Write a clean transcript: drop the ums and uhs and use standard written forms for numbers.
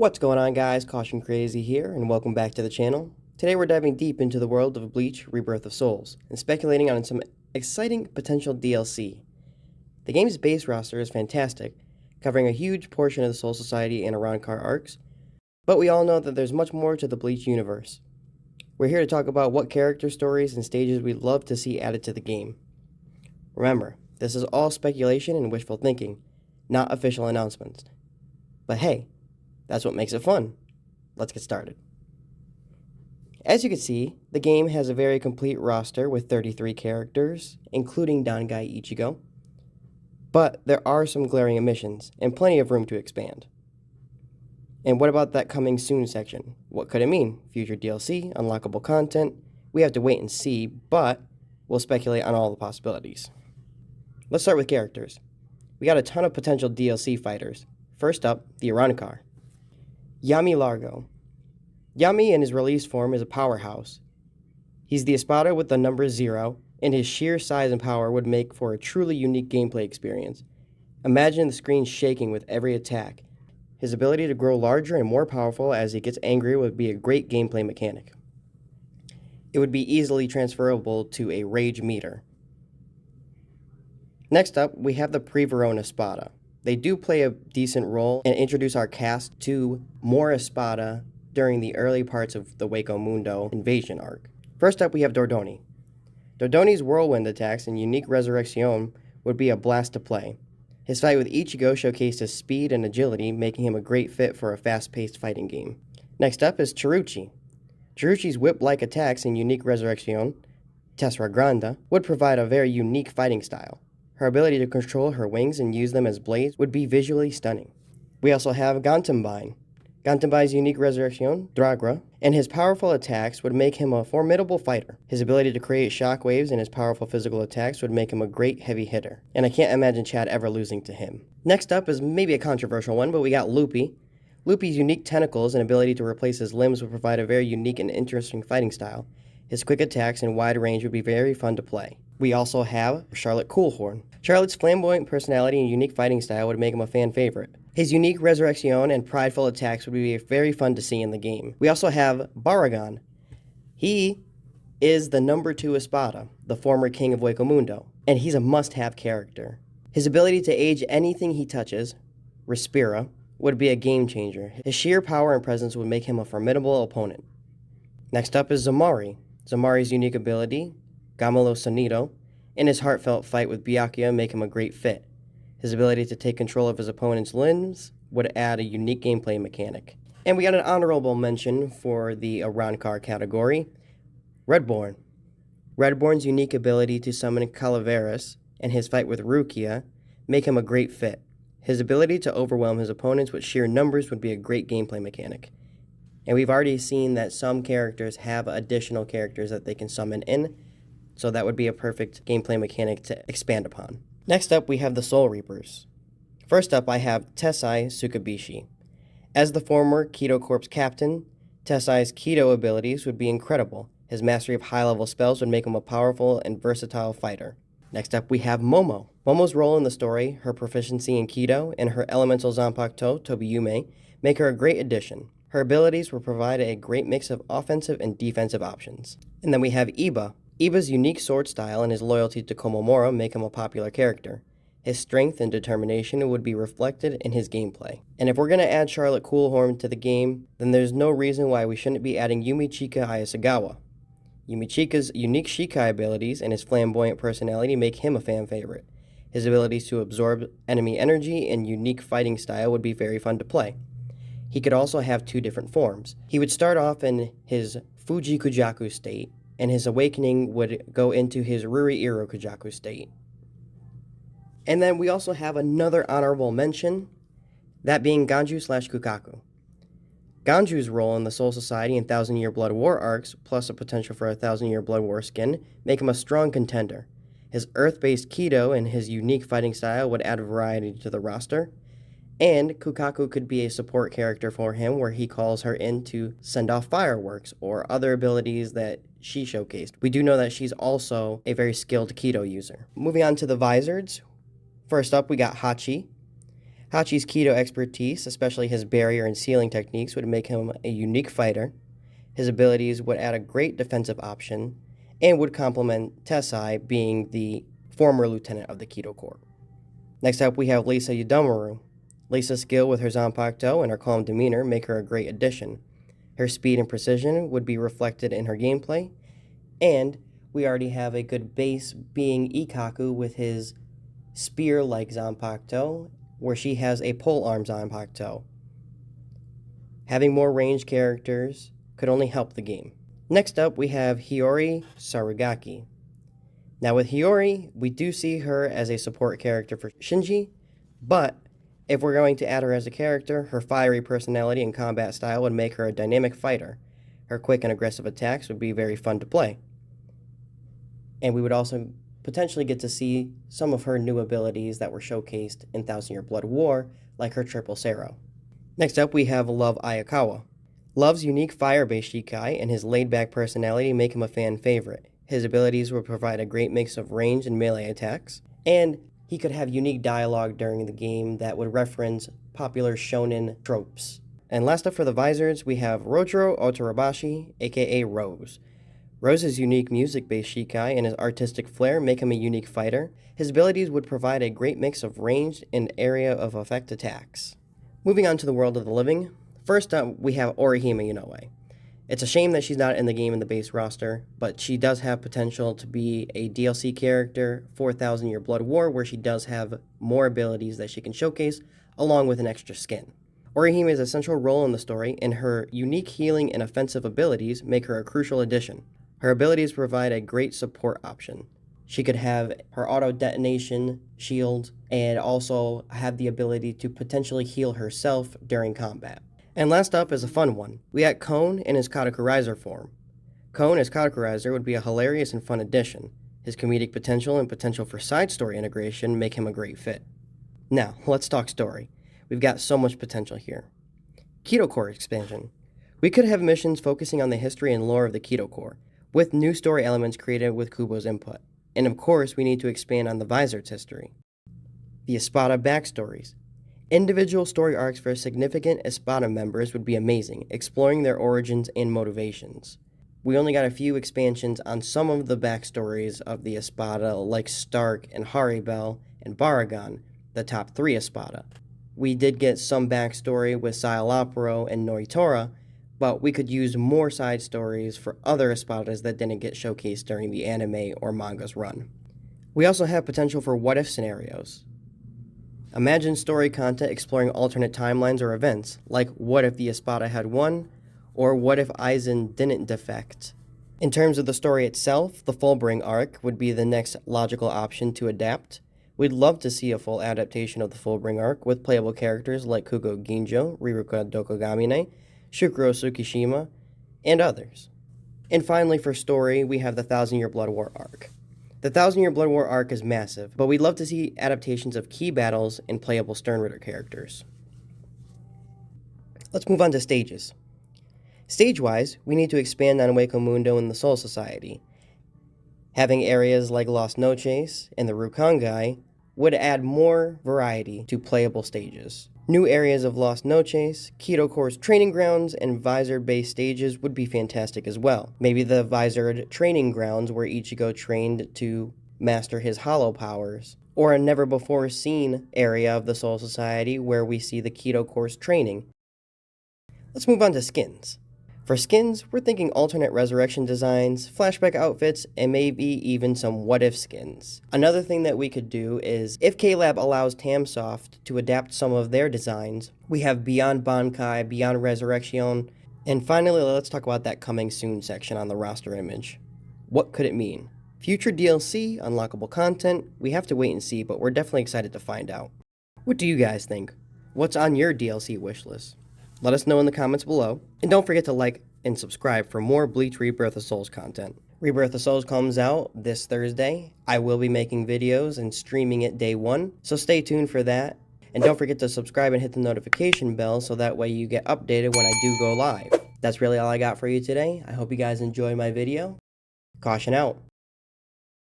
What's going on, guys? Caution Crazy here, and welcome back to the channel. Today we're diving deep into the world of Bleach, Rebirth of Souls, and speculating on some exciting potential DLC. The game's base roster is fantastic, covering a huge portion of the Soul Society and Arrancar arcs, but we all know that there's much more to the Bleach universe. We're here to talk about what character stories and stages we'd love to see added to the game. Remember, this is all speculation and wishful thinking, not official announcements. But hey, that's what makes it fun. Let's get started. As you can see, the game has a very complete roster with 33 characters, including Dangai Ichigo. But there are some glaring omissions, and plenty of room to expand. And what about that coming soon section? What could it mean? Future DLC, unlockable content? We have to wait and see, but we'll speculate on all the possibilities. Let's start with characters. We got a ton of potential DLC fighters. First up, the Arrancar. Yami Largo. Yami in his released form is a powerhouse. He's the Espada with the number 0, and his sheer size and power would make for a truly unique gameplay experience. Imagine the screen shaking with every attack. His ability to grow larger and more powerful as he gets angry would be a great gameplay mechanic. It would be easily transferable to a rage meter. Next up, we have the Pre-Verona Espada. They do play a decent role and introduce our cast to more Espada during the early parts of the Hueco Mundo invasion arc. First up, we have Dordoni. Dordoni's whirlwind attacks and unique resurrection would be a blast to play. His fight with Ichigo showcased his speed and agility, making him a great fit for a fast-paced fighting game. Next up is Cheruchi. Cheruchi's whip-like attacks and unique resurrection, Tessera Grande, would provide a very unique fighting style. Her ability to control her wings and use them as blades would be visually stunning. We also have Gantenbein. Gantenbein's unique resurrection, Dragra, and his powerful attacks would make him a formidable fighter. His ability to create shockwaves and his powerful physical attacks would make him a great heavy hitter, and I can't imagine Chad ever losing to him. Next up is maybe a controversial one, but we got Luffy. Luffy's unique tentacles and ability to replace his limbs would provide a very unique and interesting fighting style. His quick attacks and wide range would be very fun to play. We also have Charlotte Coolhorn. Charlotte's flamboyant personality and unique fighting style would make him a fan favorite. His unique resurrection and prideful attacks would be very fun to see in the game. We also have Baragon. He is the number 2 Espada, the former king of Hueco Mundo, and he's a must-have character. His ability to age anything he touches, Respira, would be a game changer. His sheer power and presence would make him a formidable opponent. Next up is Zamari. Zamari's unique ability, Gamalo Sonido, and his heartfelt fight with Byakuya make him a great fit. His ability to take control of his opponent's limbs would add a unique gameplay mechanic. And we got an honorable mention for the Arrancar category, Redborn. Redborn's unique ability to summon Calaveras and his fight with Rukia make him a great fit. His ability to overwhelm his opponents with sheer numbers would be a great gameplay mechanic. And we've already seen that some characters have additional characters that they can summon in, so that would be a perfect gameplay mechanic to expand upon. Next up, we have the Soul Reapers. First up, I have Tessai Tsukabishi. As the former Kido Corps captain, Tessai's Kido abilities would be incredible. His mastery of high-level spells would make him a powerful and versatile fighter. Next up, we have Momo. Momo's role in the story, her proficiency in Kido, and her elemental Zanpakuto, Tobiyume, make her a great addition. Her abilities will provide a great mix of offensive and defensive options. And then we have Iba. Iba's unique sword style and his loyalty to Komomora make him a popular character. His strength and determination would be reflected in his gameplay. And if we're going to add Charlotte Coolhorn to the game, then there's no reason why we shouldn't be adding Yumichika Ayasagawa. Yumichika's unique Shikai abilities and his flamboyant personality make him a fan favorite. His abilities to absorb enemy energy and unique fighting style would be very fun to play. He could also have 2 different forms. He would start off in his Fuji Kujaku state, and his awakening would go into his Ruri Iro Kujaku state. And then we also have another honorable mention, that being Ganju/Kukaku. Ganju's role in the Soul Society and Thousand Year Blood War arcs, plus a potential for a Thousand Year Blood War skin, make him a strong contender. His Earth-based Kido and his unique fighting style would add variety to the roster. And Kukaku could be a support character for him where he calls her in to send off fireworks or other abilities that she showcased. We do know that she's also a very skilled Kido user. Moving on to the Vizards. First up, we got Hachi. Hachi's Kido expertise, especially his barrier and sealing techniques, would make him a unique fighter. His abilities would add a great defensive option, and would complement Tessai being the former lieutenant of the Kido Corps. Next up, we have Lisa Yudomaru. Lisa's skill with her Zanpakuto and her calm demeanor make her a great addition. Her speed and precision would be reflected in her gameplay, and we already have a good base being Ikkaku with his spear-like Zanpakuto, where she has a polearm Zanpakuto. Having more ranged characters could only help the game. Next up, we have Hiyori Sarugaki. Now with Hiyori, we do see her as a support character for Shinji, but if we're going to add her as a character, her fiery personality and combat style would make her a dynamic fighter. Her quick and aggressive attacks would be very fun to play. And we would also potentially get to see some of her new abilities that were showcased in Thousand Year Blood War, like her triple Sero. Next up, we have Love Ayakawa. Love's unique fire-based Shikai and his laid-back personality make him a fan favorite. His abilities will provide a great mix of range and melee attacks, and he could have unique dialogue during the game that would reference popular shonen tropes. And last up for the visors, we have Rojiro Otarabashi, aka Rose. Rose's unique music-based Shikai and his artistic flair make him a unique fighter. His abilities would provide a great mix of ranged and area of effect attacks. Moving on to the world of the living, first up we have Orihime Inoue. It's a shame that she's not in the game in the base roster, but she does have potential to be a DLC character for Thousand Year Blood War, where she does have more abilities that she can showcase, along with an extra skin. Orihime's a central role in the story, and her unique healing and offensive abilities make her a crucial addition. Her abilities provide a great support option. She could have her auto-detonation shield, and also have the ability to potentially heal herself during combat. And last up is a fun one. We got Kon in his Katakurizer form. Kon as Katakurizer would be a hilarious and fun addition. His comedic potential and potential for side story integration make him a great fit. Now, let's talk story. We've got so much potential here. Kido Corps expansion. We could have missions focusing on the history and lore of the Kido Corps, with new story elements created with Kubo's input. And of course, we need to expand on the Visor's history. The Espada backstories. Individual story arcs for significant Espada members would be amazing, exploring their origins and motivations. We only got a few expansions on some of the backstories of the Espada, like Stark and Haribel and Baragon, the top 3 Espada. We did get some backstory with Scialopero and Noitora, but we could use more side stories for other Espadas that didn't get showcased during the anime or manga's run. We also have potential for what-if scenarios. Imagine story content exploring alternate timelines or events, like what if the Espada had won, or what if Aizen didn't defect. In terms of the story itself, the Fullbring arc would be the next logical option to adapt. We'd love to see a full adaptation of the Fullbring arc with playable characters like Kugo Ginjo, Riruka Dokogamine, Shukuro Tsukishima, and others. And finally for story, we have the Thousand Year Blood War arc. The Thousand Year Blood War arc is massive, but we'd love to see adaptations of key battles and playable Sternritter characters. Let's move on to stages. Stage-wise, we need to expand on Hueco Mundo and the Soul Society. Having areas like Las Noches and the Rukongai would add more variety to playable stages. New areas of Las Noches, Kido Corps' training grounds, and Visor-based stages would be fantastic as well. Maybe the Visored training grounds where Ichigo trained to master his hollow powers, or a never-before-seen area of the Soul Society where we see the Kido Corps' training. Let's move on to skins. For skins, we're thinking alternate resurrection designs, flashback outfits, and maybe even some what-if skins. Another thing that we could do is, if K-Lab allows Tamsoft to adapt some of their designs, we have Beyond Bankai, Beyond Resurrection, and finally, let's talk about that coming soon section on the roster image. What could it mean? Future DLC, unlockable content, we have to wait and see, but we're definitely excited to find out. What do you guys think? What's on your DLC wishlist? Let us know in the comments below, and don't forget to like and subscribe for more Bleach Rebirth of Souls content. Rebirth of Souls comes out this Thursday. I will be making videos and streaming it day 1, so stay tuned for that. And don't forget to subscribe and hit the notification bell so that way you get updated when I do go live. That's really all I got for you today. I hope you guys enjoyed my video. Caution out.